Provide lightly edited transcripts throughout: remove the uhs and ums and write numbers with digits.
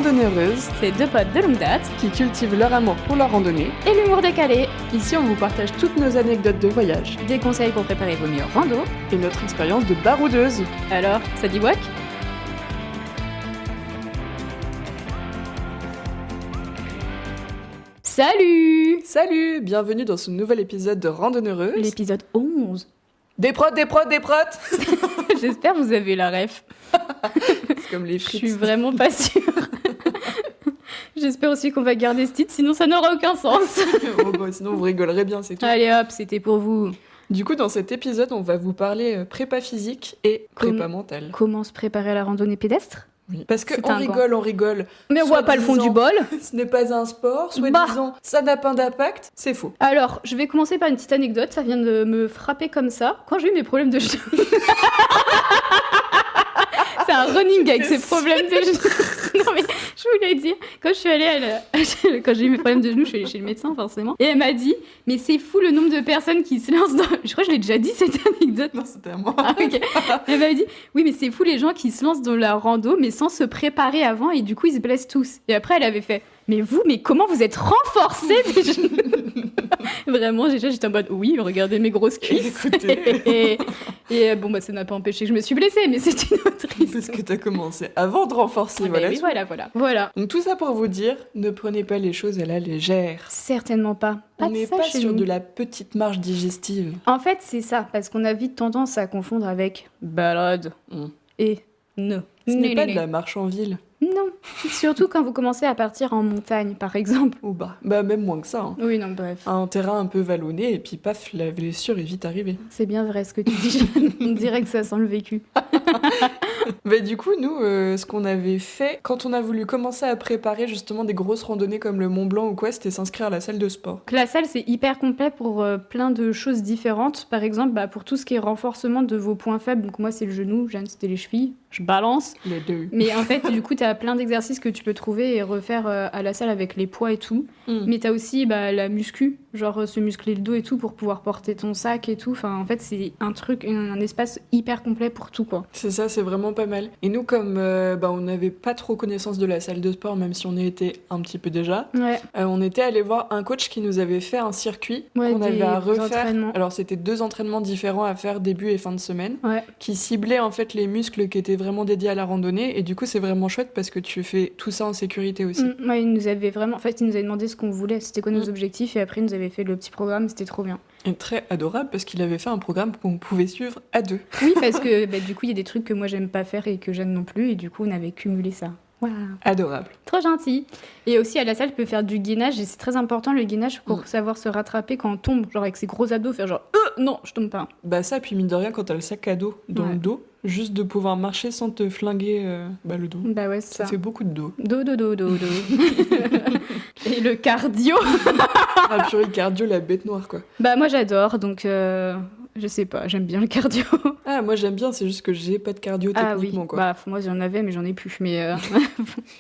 Randonneureuses, C'est deux potes de longue date qui cultivent leur amour pour la randonnée. et l'humour décalé. Ici, on vous partage toutes nos anecdotes de voyage Des conseils pour préparer vos meilleurs rando. et notre expérience de baroudeuse. Alors, ça dit whack? Salut! Salut, bienvenue dans ce nouvel épisode de Randonneureuse. L'épisode 11. Des prods. J'espère que vous avez la ref. C'est comme les Je frites. suis vraiment pas sûre. J'espère aussi qu'on va garder ce titre, sinon ça n'aura aucun sens. Oh, bah, sinon, vous rigolerez bien, c'est tout. Allez hop, c'était pour vous. Du coup, dans cet épisode, on va vous parler prépa physique et prépa mentale. Comment se préparer à la randonnée pédestre? Oui. Parce C'est qu'on rigole, on rigole. Mais on voit pas le fond du bol. Ce n'est pas un sport, soit Bah. disant ça n'a pas d'impact, c'est faux. Alors, je vais commencer par une petite anecdote, ça vient de me frapper comme ça. Quand j'ai eu mes problèmes de genoux... C'est un running gag, ces problèmes de genoux. Non mais, je voulais dire, quand je suis allée quand j'ai eu mes problèmes de genoux, je suis allée chez le médecin, forcément. Et elle m'a dit, mais c'est fou le nombre de personnes qui se lancent dans... Je crois que je l'ai déjà dit, cette anecdote. Non, c'était à moi. Ah, ok. Elle m'a dit, oui, mais c'est fou les gens qui se lancent dans la rando, mais sans se préparer avant, et du coup, ils se blessent tous. Et après, elle avait fait, mais comment vous êtes renforcés des genoux? Vraiment, j'étais en mode, oui, regardez mes grosses cuisses. Écoutez. Et bon, bah, ça n'a pas empêché que je me suis blessée, mais c'est une autre histoire. Parce que t'as commencé avant de renforcer, Ah, voilà. bah oui, voilà. Donc tout ça pour vous dire, ne prenez pas les choses à la légère. Certainement pas. On de n'est ça pas chez sur nous. de la petite marche digestive. En fait, c'est ça, parce qu'on a vite tendance à confondre avec balade Mm. et ne. Ce n'est pas Non. de la marche en ville. Non. Surtout quand vous commencez à partir en montagne, par exemple. Ou bah même moins que ça. Hein. Oui, non, bref. Un terrain un peu vallonné et puis paf, la blessure est vite arrivée. C'est bien vrai ce que tu dis. On dirait que ça sent le vécu. Bah du coup, nous, ce qu'on avait fait, quand on a voulu commencer à préparer justement des grosses randonnées comme le Mont Blanc ou quoi, c'était s'inscrire à la salle de sport. Donc, la salle, c'est hyper complet pour plein de choses différentes. Par exemple, bah, pour tout ce qui est renforcement de vos points faibles. Donc moi, c'est le genou, Jeanne, c'était les chevilles. Je balance. Les deux. Mais en fait, du coup, tu as plein d'exercices que tu peux trouver et refaire à la salle avec les poids et tout. Mm. Mais tu as aussi la muscu, genre se muscler le dos et tout pour pouvoir porter ton sac et tout. Enfin, en fait, c'est un espace hyper complet pour tout, quoi. C'est ça, c'est vraiment pas mal. Et nous, comme on n'avait pas trop connaissance de la salle de sport, même si on y était un petit peu déjà, Ouais. on était allé voir un coach qui nous avait fait un circuit Ouais, qu'on avait à des refaire. entraînements. Alors c'était 2 entraînements différents à faire début et fin de semaine, Ouais. qui ciblaient en fait les muscles qui étaient vraiment dédiés à la randonnée. Et du coup, c'est vraiment chouette parce que tu fais tout ça en sécurité aussi. Ouais, il nous avait vraiment... En fait, il nous avait demandé ce qu'on voulait, c'était quoi nos Mm. objectifs, et après, il nous avait fait le petit programme, c'était trop bien. Et très adorable parce qu'il avait fait un programme qu'on pouvait suivre à 2. Oui, parce que du coup, il y a des trucs que moi, j'aime pas faire et que j'aime non plus, et du coup, on avait cumulé ça. Waouh. Adorable. Trop gentil. Et aussi à la salle, tu peux faire du gainage et c'est très important le gainage pour Mm. savoir se rattraper quand on tombe, genre avec ses gros abdos, faire genre non, je tombe pas. Bah ça, puis mine de rien, quand t'as le sac à dos dans Ouais. le dos, juste de pouvoir marcher sans te flinguer le dos. Bah ouais, c'est Ça ça. fait beaucoup de dos. Do. Et le cardio. Ah purée, le cardio, la bête noire quoi. Bah moi j'adore, donc je sais pas, j'aime bien le cardio. Ah moi j'aime bien, c'est juste que j'ai pas de cardio Ah oui, techniquement quoi. bah moi j'en avais mais j'en ai plus, mais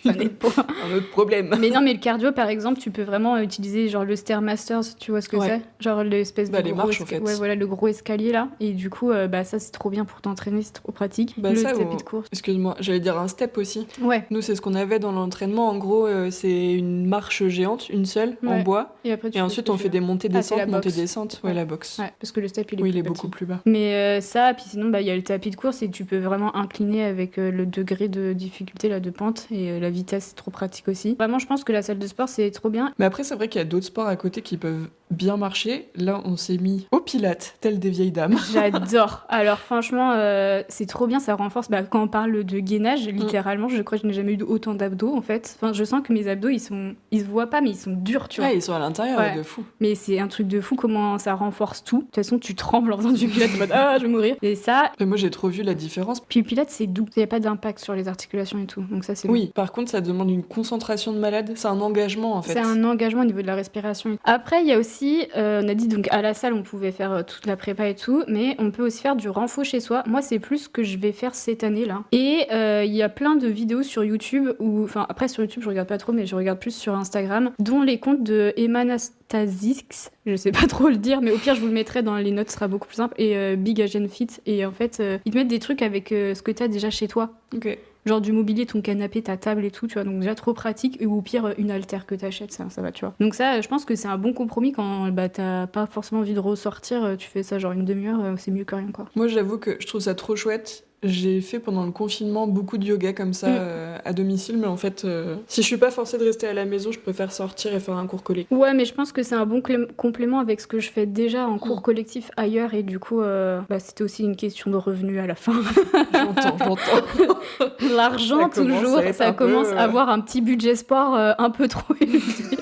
ça n'est pas. Un autre problème. Mais non, mais le cardio par exemple, tu peux vraiment utiliser genre le Stairmasters, tu vois ce que Ouais. c'est? Genre l'espèce de Bah, les gros marches, en fait. Ouais, voilà, le gros escalier là. Et du coup, ça c'est trop bien pour t'entraîner, c'est trop pratique. Bah, le ça, tapis on- de course. Excuse-moi, j'allais dire un step aussi. Ouais. Nous c'est ce qu'on avait dans l'entraînement. En gros, c'est une marche géante, une seule, en Ouais. bois. Et après, tu Et fais ensuite ce que on tu fait veux. des montées, Ah, c'est descentes, la montées, boxe. descentes. Ouais, Ouais. la boxe. Ouais, parce que le step il est Oui, plus il est petit. beaucoup plus bas. Mais ça, puis sinon, il y a le tapis de course et tu peux vraiment incliner avec le degré de difficulté là, de pente et la vitesse, c'est trop pratique aussi. Vraiment, je pense que la salle de sport, c'est trop bien. Mais après, c'est vrai qu'il y a d'autres sports à côté qui peuvent bien marcher. Là, on s'est mis au pilates, tel des vieilles dames. J'adore. Alors franchement, c'est trop bien, ça renforce. Bah, quand on parle de gainage, littéralement, je crois que je n'ai jamais eu autant d'abdos en fait. Enfin, je sens que mes abdos, ils se voient pas, mais ils sont durs, tu vois. Ouais, ils sont à l'intérieur, Ouais. de fou. Mais c'est un truc de fou comment ça renforce tout. De toute façon, tu trembles en faisant du pilates, en mode ah, je vais mourir. Et ça, Et moi, j'ai trop vu la différence. puis le pilates, c'est doux. Il n'y a pas d'impact sur les articulations et tout. Donc ça, c'est Oui, par contre, ça demande une concentration de malade. C'est un engagement, en fait. C'est un engagement au niveau de la respiration. Après, il y a aussi, on a dit donc à la salle, on pouvait faire toute la prépa et tout, mais on peut aussi faire du renfo chez soi. Moi, c'est plus ce que je vais faire cette année là. Et il y a plein de vidéos sur YouTube, ou enfin après sur YouTube, je regarde pas trop, mais je regarde plus sur Instagram, dont les comptes de Emma Nastasix, je sais pas trop le dire, mais au pire, je vous le mettrai dans les notes, ce sera beaucoup plus simple, et Big Asian Fit. Et en fait, ils te mettent des trucs avec ce que t'as déjà chez toi. Ok. genre du mobilier, ton canapé, ta table et tout, tu vois. Donc déjà trop pratique, ou au pire une haltère que t'achètes, ça va, tu vois. Donc ça, je pense que c'est un bon compromis quand t'as pas forcément envie de ressortir, tu fais ça genre une demi-heure, c'est mieux que rien, quoi. Moi, j'avoue que je trouve ça trop chouette. J'ai fait pendant le confinement beaucoup de yoga comme ça à domicile, mais en fait, si je suis pas forcée de rester à la maison, je préfère sortir et faire un cours collectif. Ouais, mais je pense que c'est un bon complément avec ce que je fais déjà en cours collectif ailleurs, et du coup, c'était aussi une question de revenus à la fin. J'entends. L'argent, toujours, ça commence à avoir un petit budget sport un peu trop élevé.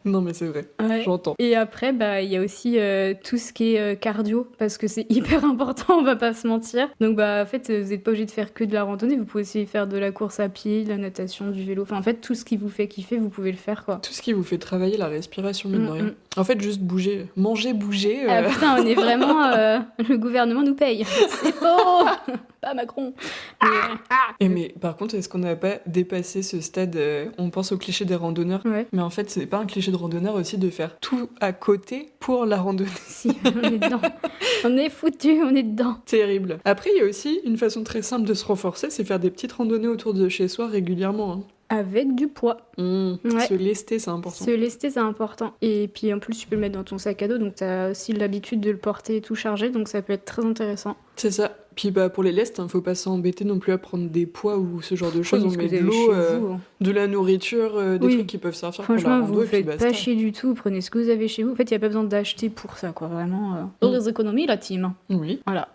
Non, mais c'est vrai, Ouais. j'entends. Et après, il y a aussi tout ce qui est cardio, parce que c'est hyper important, on va pas se mentir. Donc, en fait, vous n'êtes pas obligé de faire que de la randonnée, vous pouvez aussi faire de la course à pied, de la natation, du vélo. Enfin, en fait, tout ce qui vous fait kiffer, vous pouvez le faire, quoi. Tout ce qui vous fait travailler la respiration, mine de rien. En fait, juste bouger, manger, bouger. Ah putain, on est vraiment... le gouvernement nous paye. C'est faux. Pas Macron. Mais par contre, est-ce qu'on n'a pas dépassé ce stade on pense au cliché des randonneurs, Ouais. mais en fait, c'est pas un cliché de randonneur aussi de faire tout à côté pour la randonnée. Si, on est dedans. On est foutu, on est dedans. Terrible. Après, il y a aussi une façon très simple de se renforcer, c'est faire des petites randonnées autour de chez soi régulièrement. Hein. Avec du poids. Ouais. Se lester, c'est important. Se lester, c'est important. Et puis en plus, tu peux le mettre dans ton sac à dos, donc t'as aussi l'habitude de le porter tout chargé, donc ça peut être très intéressant. C'est ça. Puis pour les lestes, faut pas s'embêter non plus à prendre des poids ou ce genre de choses. Oui, On ce met que de vous l'eau, avez chez vous, hein. de la nourriture, des Oui. trucs qui peuvent servir pour la Franchement, rando vous et puis faites basta. pas chier du tout, prenez ce que vous avez chez vous. En fait, il n'y a pas besoin d'acheter pour ça, quoi, vraiment. Dans les économies, la team. Oui. Voilà.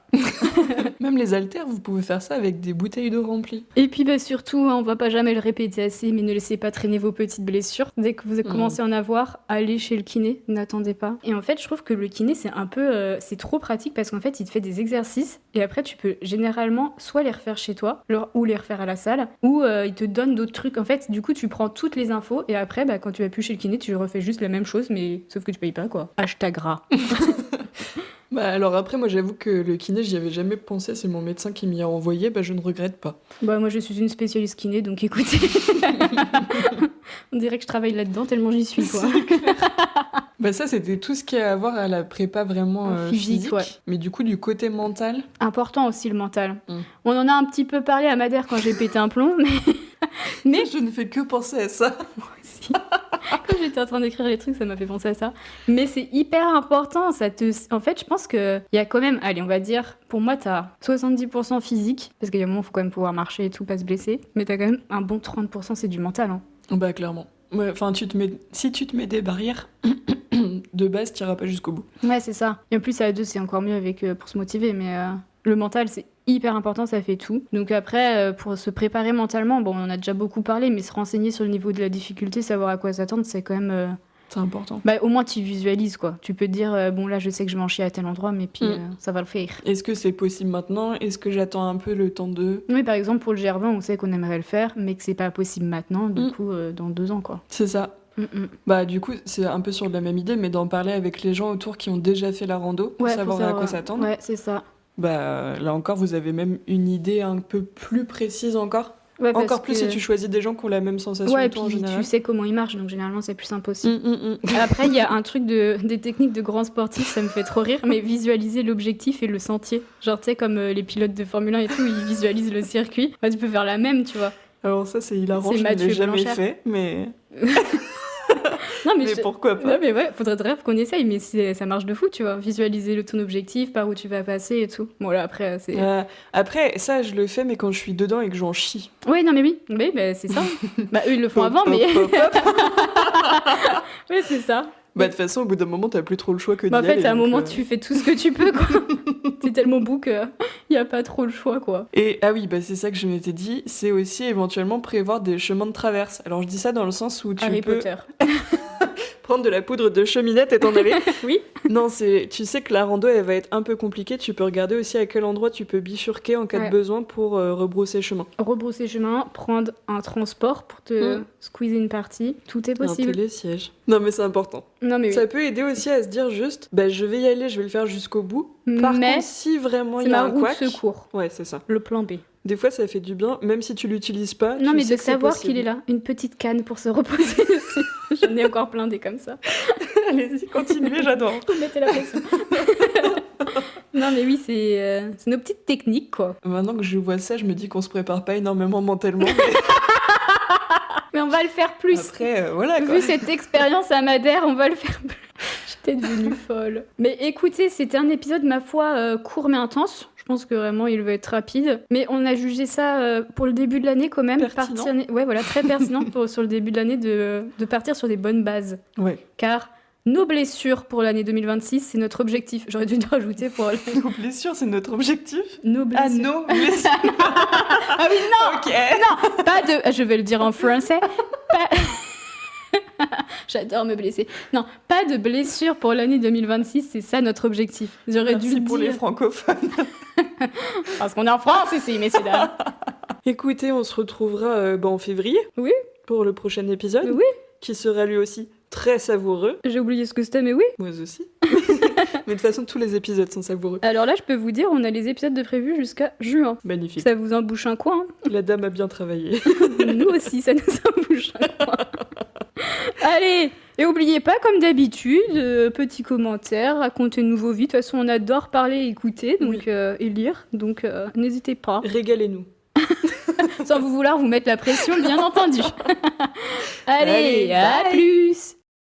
Même les haltères, vous pouvez faire ça avec des bouteilles d'eau remplies. Et puis surtout, on va pas jamais le répéter assez, mais ne laissez pas traîner vos petites blessures. Dès que vous commencez à en avoir, allez chez le kiné, n'attendez pas. Et en fait, je trouve que le kiné, c'est un peu... c'est trop pratique parce qu'en fait, il te fait des exercices et après, tu peux généralement soit les refaire chez toi, ou les refaire à la salle, ou il te donne d'autres trucs. En fait, du coup, tu prends toutes les infos et après, quand tu vas plus chez le kiné, tu refais juste la même chose, mais sauf que tu payes pas, quoi. Hashtag gras. Alors après, moi j'avoue que le kiné, j'y avais jamais pensé, c'est mon médecin qui m'y a envoyé, je ne regrette pas. Moi je suis une spécialiste kiné, donc écoutez. On dirait que je travaille là-dedans tellement j'y suis, quoi. Ça c'était tout ce qui a à voir à la prépa vraiment physique, ouais. Mais du coup du côté mental... Important aussi le mental. On en a un petit peu parlé à Madère quand j'ai pété un plomb, mais... Je ne fais que penser à ça. Moi aussi. Quand j'étais en train d'écrire les trucs, ça m'a fait penser à ça. Mais c'est hyper important. En fait, je pense qu'il y a quand même, allez, on va dire, pour moi, t'as 70% physique, parce qu'il y a un moment, il faut quand même pouvoir marcher et tout, pas se blesser. Mais t'as quand même un bon 30%, c'est du mental. Hein. Clairement. Enfin, si tu te mets des barrières, de base, t'iras pas jusqu'au bout. Ouais, c'est ça. Et en plus, à deux, c'est encore mieux pour se motiver, mais le mental, c'est hyper important, ça fait tout. Donc après, pour se préparer mentalement, on en a déjà beaucoup parlé, mais se renseigner sur le niveau de la difficulté, savoir à quoi s'attendre, c'est quand même... C'est important. Au moins, tu visualises, quoi. Tu peux te dire, là, je sais que je vais en chier à tel endroit, mais puis ça va le faire. Est-ce que c'est possible maintenant ? Est-ce que j'attends un peu le temps de... Oui, par exemple, pour le GR20, on sait qu'on aimerait le faire, mais que c'est pas possible maintenant, du coup, dans 2 ans, quoi. C'est ça. Du coup, c'est un peu sur la même idée, mais d'en parler avec les gens autour qui ont déjà fait la rando, pour savoir à quoi s'attendre. Ouais, c'est ça. Là encore, vous avez même une idée un peu plus précise encore. Ouais, encore plus si tu choisis des gens qui ont la même sensation que toi en puis général. tu sais comment ils marchent, donc généralement c'est plus simple aussi. Après, il y a un truc des techniques de grands sportifs, ça me fait trop rire, mais visualiser l'objectif et le sentier. Genre, tu sais, comme les pilotes de Formule 1 et tout, ils visualisent le circuit. Tu peux faire la même, tu vois. Alors ça, c'est hilarant, C'est je ne Mathieu l'ai jamais Blanchard. fait, mais... Non, mais pourquoi pas. Non, mais ouais, faudrait de rêve qu'on essaye, mais ça marche de fou, tu vois. Visualiser ton objectif, par où tu vas passer et tout. Bon, là, après, c'est... Après, ça, je le fais, mais quand je suis dedans et que j'en chie. Oui, non, mais oui, c'est ça. Eux, ils le font avant, mais... Oui, c'est ça. De toute façon, au bout d'un moment, t'as plus trop le choix que d'y en fait, aller, à un moment, tu fais tout ce que tu peux, quoi. T'es tellement beau qu'il n'y a pas trop le choix, quoi. Et c'est ça que je m'étais dit, c'est aussi éventuellement prévoir des chemins de traverse. Alors, je dis ça dans le sens où tu Harry peux... Potter. prendre de la poudre de cheminette et t'en aller. Oui. Non, tu sais que la rando, elle va être un peu compliquée. Tu peux regarder aussi à quel endroit tu peux bifurquer en cas de besoin pour rebrousser chemin. Rebrousser chemin, prendre un transport pour te squeezer une partie. Tout est possible. Un télésiège. Non, mais c'est important. Non, mais ça peut aider aussi à se dire juste, je vais y aller, je vais le faire jusqu'au bout. Par contre, si vraiment il y a un couac... C'est ma roue de secours. Ouais, c'est ça. Le plan B. Des fois, ça fait du bien, même si tu l'utilises pas. Non, mais de que savoir qu'il est là. Une petite canne pour se reposer dessus. J'en ai encore plein des comme ça. Allez-y, continuez, j'adore. Vous mettez la pression. Non, mais oui, c'est nos petites techniques, quoi. Maintenant que je vois ça, je me dis qu'on se prépare pas énormément mentalement. Mais on va le faire plus. Après, voilà quoi. Vu cette expérience à Madère, on va le faire plus. J'étais devenue folle. Mais écoutez, c'était un épisode, ma foi, court mais intense. Je pense que vraiment, il va être rapide. Mais on a jugé ça pour le début de l'année quand même. Pertinent. Ouais, voilà, très pertinent sur le début de l'année de partir sur des bonnes bases. Ouais. Car nos blessures pour l'année 2026, c'est notre objectif. J'aurais dû le rajouter pour... Nos blessures, c'est notre objectif. Nos blessures. Ah, nos blessures. Ah oui, non. Ok. Non, pas de... Je vais le dire en français. Pas... J'adore me blesser. Non, pas de blessures pour l'année 2026, c'est ça notre objectif. J'aurais dû le pour dire. les francophones. Parce qu'on est en France ici, messieurs dames. Écoutez, on se retrouvera en février. Oui. Pour le prochain épisode. Oui. Qui sera lui aussi très savoureux. J'ai oublié ce que c'était, mais oui. Moi aussi. Mais de toute façon, tous les épisodes sont savoureux. Alors là, je peux vous dire, on a les épisodes de prévus jusqu'à juin. Magnifique. Ça vous embouche un coin. La dame a bien travaillé. Nous aussi, ça nous embouche un coin. Allez, et oubliez pas, comme d'habitude, petit commentaire, racontez-nous vos vies. De toute façon, on adore parler et écouter donc, et lire, donc n'hésitez pas. Régalez-nous. Sans vous vouloir vous mettre la pression, bien entendu. Allez, à plus.